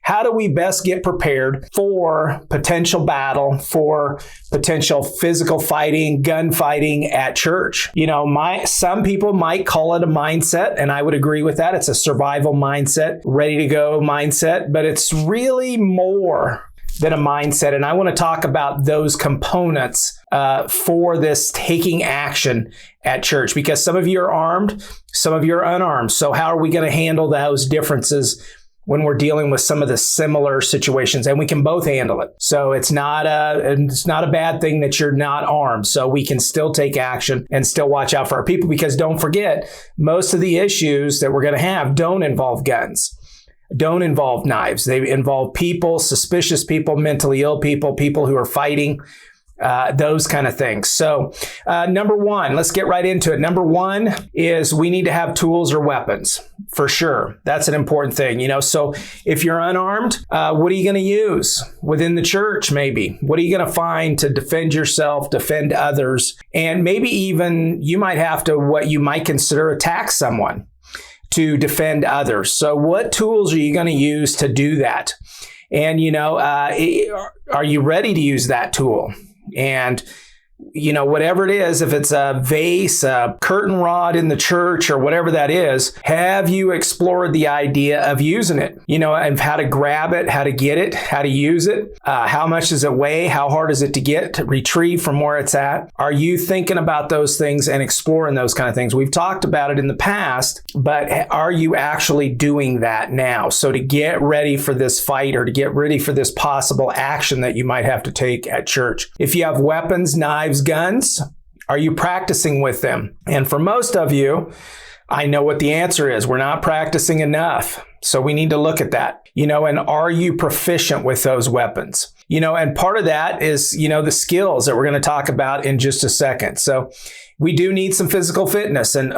How do we best get prepared for potential battle, for potential physical fighting, gunfighting at church? Some people might call it a mindset, and I would agree with that. It's a survival mindset, ready to go mindset, but it's really more than a mindset. And I want to talk about those components for this taking action at church, because some of you are armed, some of you are unarmed. So how are we going to handle those differences when we're dealing with some of the similar situations? And we can both handle it. So it's not a bad thing that you're not armed. So we can still take action and still watch out for our people, because don't forget, most of the issues that we're going to have don't involve guns, don't involve knives. They involve people, suspicious people, mentally ill people, people who are fighting, those kind of things. So number one, let's get right into it. Number one is we need to have tools or weapons, for sure. That's an important thing. So if you're unarmed, what are you going to use within the church? Maybe what are you going to find to defend yourself, defend others, and maybe even you might have to what you might consider attack someone to defend others. So what tools are you going to use to do that? And are you ready to use that tool? And whatever it is, if it's a vase, a curtain rod in the church, or whatever that is, have you explored the idea of using it? And how to grab it, how to get it, how to use it, how much does it weigh, how hard is it to get, to retrieve from where it's at? Are you thinking about those things and exploring those kind of things? We've talked about it in the past, but are you actually doing that now? So to get ready for this fight, or to get ready for this possible action that you might have to take at church. If you have weapons, knives, guns, are you practicing with them? And for most of you, I know what the answer is. We're not practicing enough. So we need to look at that. And are you proficient with those weapons? And part of that is, the skills that we're going to talk about in just a second. So we do need some physical fitness. And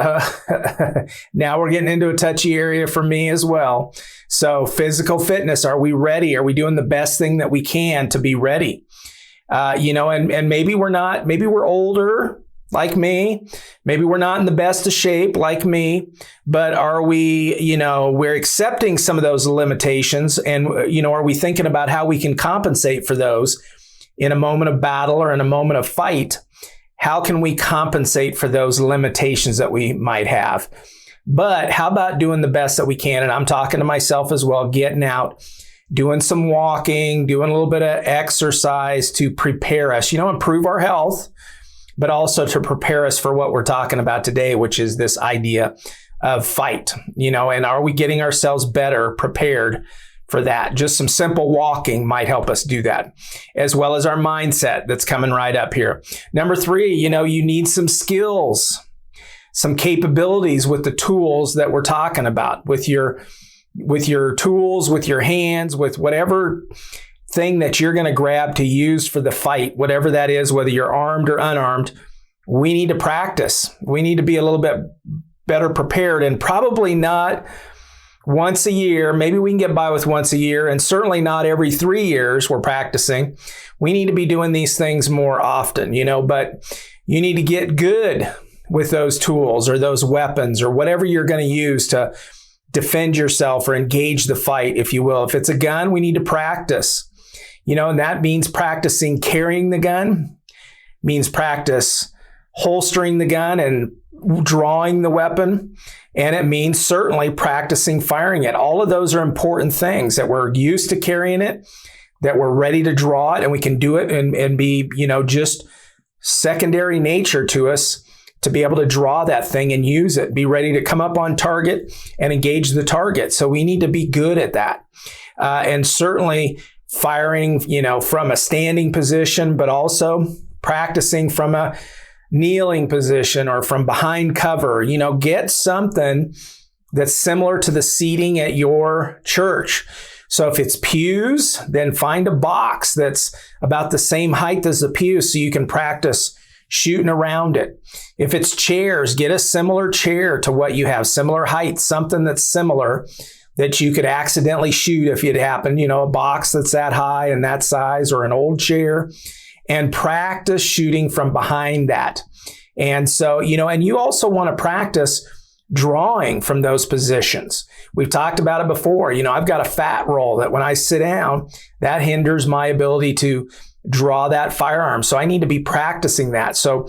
now we're getting into a touchy area for me as well. So physical fitness, are we ready? Are we doing the best thing that we can to be ready? And maybe we're not, maybe we're older like me, maybe we're not in the best of shape like me, but are we, we're accepting some of those limitations, and, are we thinking about how we can compensate for those in a moment of battle or in a moment of fight? How can we compensate for those limitations that we might have? But how about doing the best that we can? And I'm talking to myself as well, getting out, doing some walking, doing a little bit of exercise to prepare us, improve our health, but also to prepare us for what we're talking about today, which is this idea of fight, and are we getting ourselves better prepared for that? Just some simple walking might help us do that, as well as our mindset that's coming right up here. Number three, you need some skills, some capabilities with the tools that we're talking about, with your tools, with your hands, with whatever thing that you're going to grab to use for the fight, whatever that is, whether you're armed or unarmed. We need to practice. We need to be a little bit better prepared, and probably not once a year. Maybe we can get by with once a year, and certainly not every 3 years we're practicing. We need to be doing these things more often, but you need to get good with those tools or those weapons or whatever you're going to use to defend yourself or engage the fight, if you will. If it's a gun, we need to practice, and that means practicing carrying the gun, means practice holstering the gun and drawing the weapon. And it means certainly practicing firing it. All of those are important things, that we're used to carrying it, that we're ready to draw it, and we can do it and be, just secondary nature to us to be able to draw that thing and use it, be ready to come up on target and engage the target. So we need to be good at that. And certainly firing, from a standing position, but also practicing from a kneeling position or from behind cover. Get something that's similar to the seating at your church. So if it's pews, then find a box that's about the same height as the pews so you can practice shooting around it. If it's chairs, get a similar chair to what you have, similar height, something that's similar that you could accidentally shoot if it happened, a box that's that high and that size, or an old chair, and practice shooting from behind that. And so, and you also want to practice drawing from those positions. We've talked about it before. I've got a fat roll that when I sit down, that hinders my ability to draw that firearm. So I need to be practicing that. So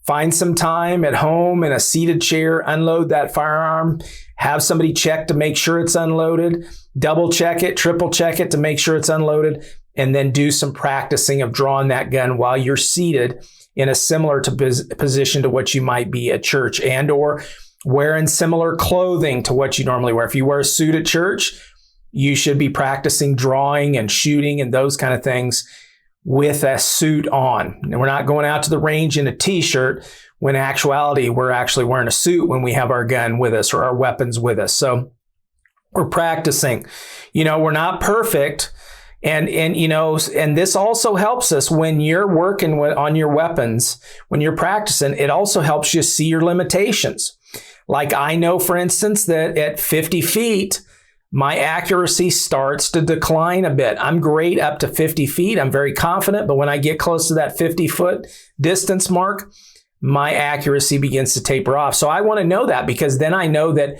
find some time at home in a seated chair, unload that firearm, have somebody check to make sure it's unloaded, double check it, triple check it to make sure it's unloaded, and then do some practicing of drawing that gun while you're seated in a similar position to what you might be at church, and or wearing similar clothing to what you normally wear. If you wear a suit at church, you should be practicing drawing and shooting and those kind of things with a suit on. And we're not going out to the range in a t-shirt when in actuality, we're actually wearing a suit when we have our gun with us or our weapons with us. So we're practicing. We're not perfect. And this also helps us when you're working on your weapons, when you're practicing, it also helps you see your limitations. Like I know, for instance, that at 50 feet, my accuracy starts to decline a bit. I'm great up to 50 feet. I'm very confident, but when I get close to that 50-foot distance mark, my accuracy begins to taper off. So I want to know that, because then I know that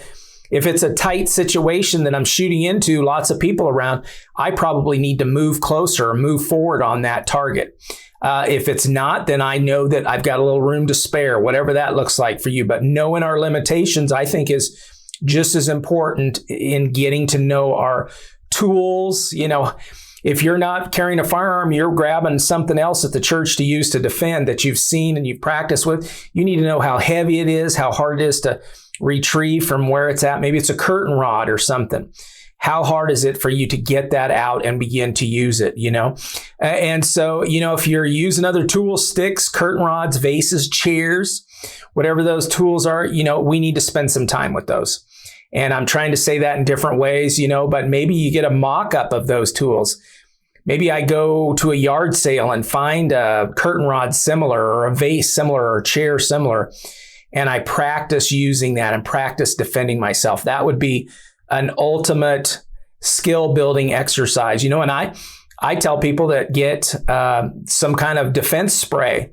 if it's a tight situation that I'm shooting into, lots of people around, I probably need to move closer or move forward on that target. If it's not, then I know that I've got a little room to spare, whatever that looks like for you. But knowing our limitations, I think, is just as important in getting to know our tools. If you're not carrying a firearm, you're grabbing something else at the church to use to defend that you've seen and you've practiced with. You need to know how heavy it is, how hard it is to retrieve from where it's at. Maybe it's a curtain rod or something. How hard is it for you to get that out and begin to use it, And so, if you're using other tools, sticks, curtain rods, vases, chairs, whatever those tools are, we need to spend some time with those. And I'm trying to say that in different ways, but maybe you get a mock-up of those tools. Maybe I go to a yard sale and find a curtain rod similar or a vase similar or a chair similar, and I practice using that and practice defending myself. That would be an ultimate skill building exercise, and I tell people that get some kind of defense spray.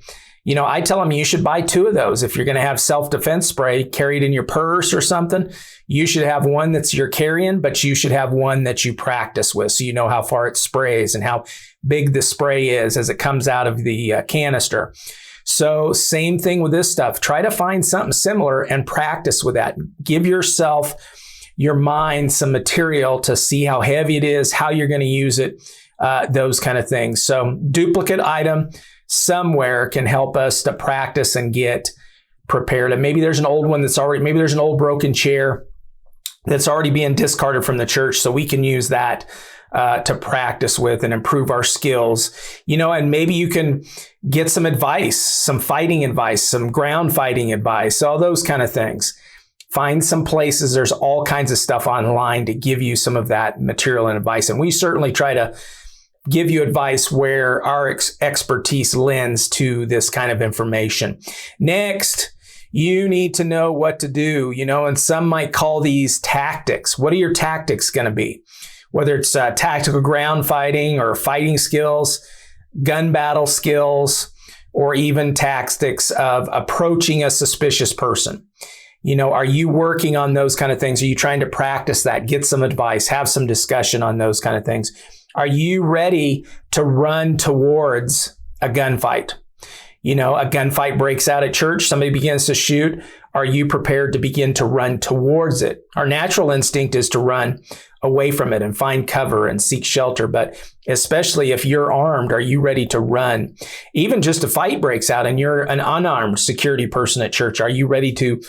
I tell them you should buy 2 of those. If you're going to have self-defense spray carried in your purse or something, you should have one that's you're carrying, but you should have one that you practice with, so you know how far it sprays and how big the spray is as it comes out of the canister. So same thing with this stuff. Try to find something similar and practice with that. Give your mind some material to see how heavy it is, how you're going to use it, those kind of things. So duplicate item somewhere can help us to practice and get prepared. And maybe there's an old one maybe there's an old broken chair that's already being discarded from the church, so we can use that to practice with and improve our skills. And maybe you can get some advice, some fighting advice, some ground fighting advice, all those kind of things. Find some places. There's all kinds of stuff online to give you some of that material and advice. And we certainly try to give you advice where our expertise lends to this kind of information. Next, you need to know what to do, and some might call these tactics. What are your tactics going to be? Whether it's tactical ground fighting or fighting skills, gun battle skills, or even tactics of approaching a suspicious person. Are you working on those kind of things? Are you trying to practice that? Get some advice, have some discussion on those kind of things. Are you ready to run towards a gunfight? A gunfight breaks out at church, somebody begins to shoot. Are you prepared to begin to run towards it? Our natural instinct is to run away from it and find cover and seek shelter. But especially if you're armed, are you ready to run? Even just a fight breaks out and you're an unarmed security person at church, are you ready to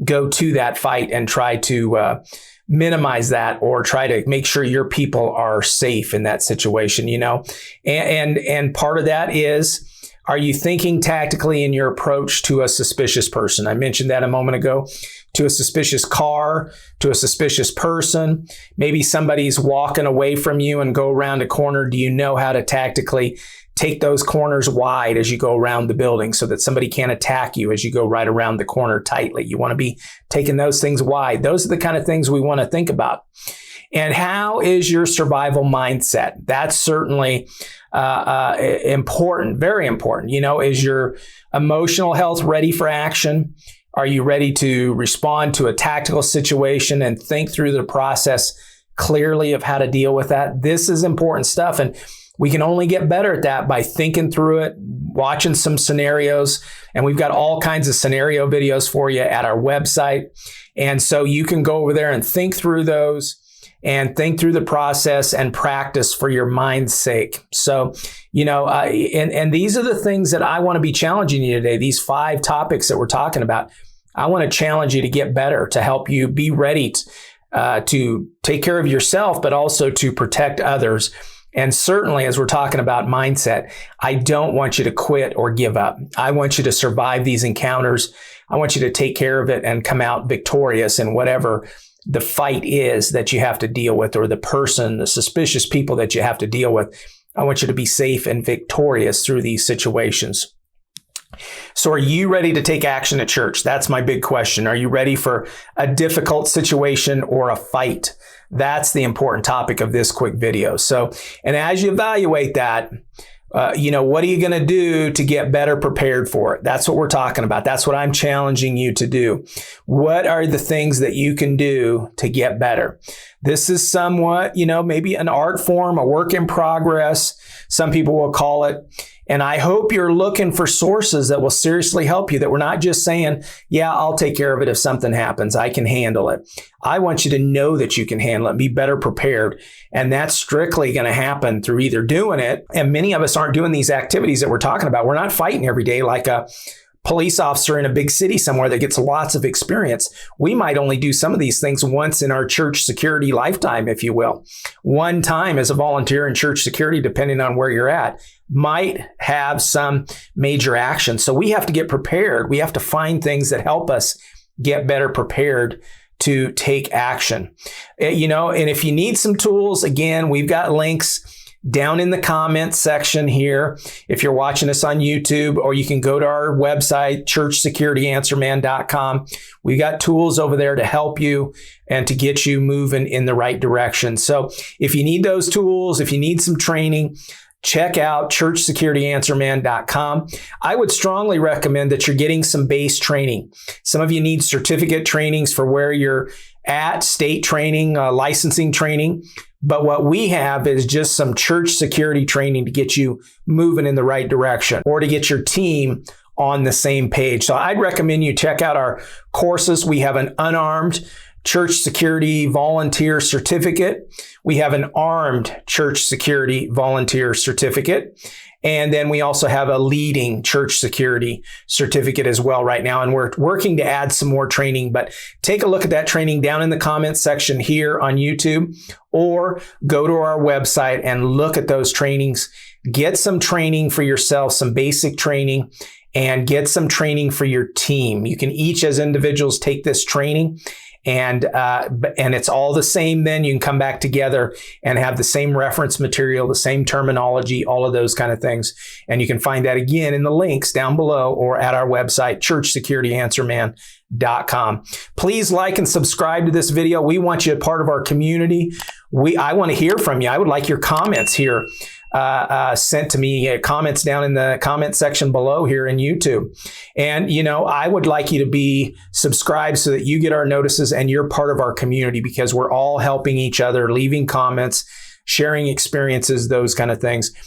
go to that fight and try to minimize that, or try to make sure your people are safe in that situation, And part of that is, are you thinking tactically in your approach to a suspicious person? I mentioned that a moment ago. To a suspicious car, to a suspicious person. Maybe somebody's walking away from you and go around a corner. Do you know how to tactically take those corners wide as you go around the building so that somebody can't attack you as you go right around the corner tightly? You want to be taking those things wide. Those are the kind of things we want to think about. And how is your survival mindset? That's certainly important, very important. Is your emotional health ready for action? Are you ready to respond to a tactical situation and think through the process clearly of how to deal with that? This is important stuff. And we can only get better at that by thinking through it, watching some scenarios. And we've got all kinds of scenario videos for you at our website. And so you can go over there and think through those and think through the process and practice for your mind's sake. So, and these are the things that I want to be challenging you today. These 5 topics that we're talking about, I want to challenge you to get better, to help you be ready to take care of yourself, but also to protect others. And certainly, as we're talking about mindset, I don't want you to quit or give up. I want you to survive these encounters. I want you to take care of it and come out victorious in whatever the fight is that you have to deal with, or the suspicious people that you have to deal with. I want you to be safe and victorious through these situations. So are you ready to take action at church? That's my big question. Are you ready for a difficult situation or a fight? That's the important topic of this quick video. So, and as you evaluate that, what are you going to do to get better prepared for it? That's what we're talking about. That's what I'm challenging you to do. What are the things that you can do to get better? This is somewhat, maybe an art form, a work in progress. Some people will call it. And I hope you're looking for sources that will seriously help you, that we're not just saying, yeah, I'll take care of it if something happens. I can handle it. I want you to know that you can handle it, be better prepared. And that's strictly going to happen through either doing it. And many of us aren't doing these activities that we're talking about. We're not fighting every day like a police officer in a big city somewhere that gets lots of experience. We might only do some of these things once in our church security lifetime, if you will. One time as a volunteer in church security, depending on where you're at, might have some major action. So we have to get prepared. We have to find things that help us get better prepared to take action. And if you need some tools, again, we've got links down in the comments section here. If you're watching us on YouTube, or you can go to our website, churchsecurityanswerman.com. We got tools over there to help you and to get you moving in the right direction. So if you need those tools, if you need some training, check out churchsecurityanswerman.com. I would strongly recommend that you're getting some base training. Some of you need certificate trainings for where you're at, state training, licensing training. But what we have is just some church security training to get you moving in the right direction, or to get your team on the same page. So I'd recommend you check out our courses. We have an unarmed church security volunteer certificate. We have an armed church security volunteer certificate. And then we also have a leading church security certificate as well right now. And we're working to add some more training, but take a look at that training down in the comments section here on YouTube, or go to our website and look at those trainings. Get some training for yourself, some basic training, and get some training for your team. You can each as individuals take this training, and it's all the same. Then you can come back together and have the same reference material, the same terminology, all of those kind of things. And you can find that again in the links down below, or at our website, churchsecurityanswerman.com. Please like and subscribe to this video. We want you a part of our community. I want to hear from you. I would like your comments here sent to me, comments down in the comment section below here in YouTube. And, I would like you to be subscribed so that you get our notices and you're part of our community, because we're all helping each other, leaving comments, sharing experiences, those kind of things.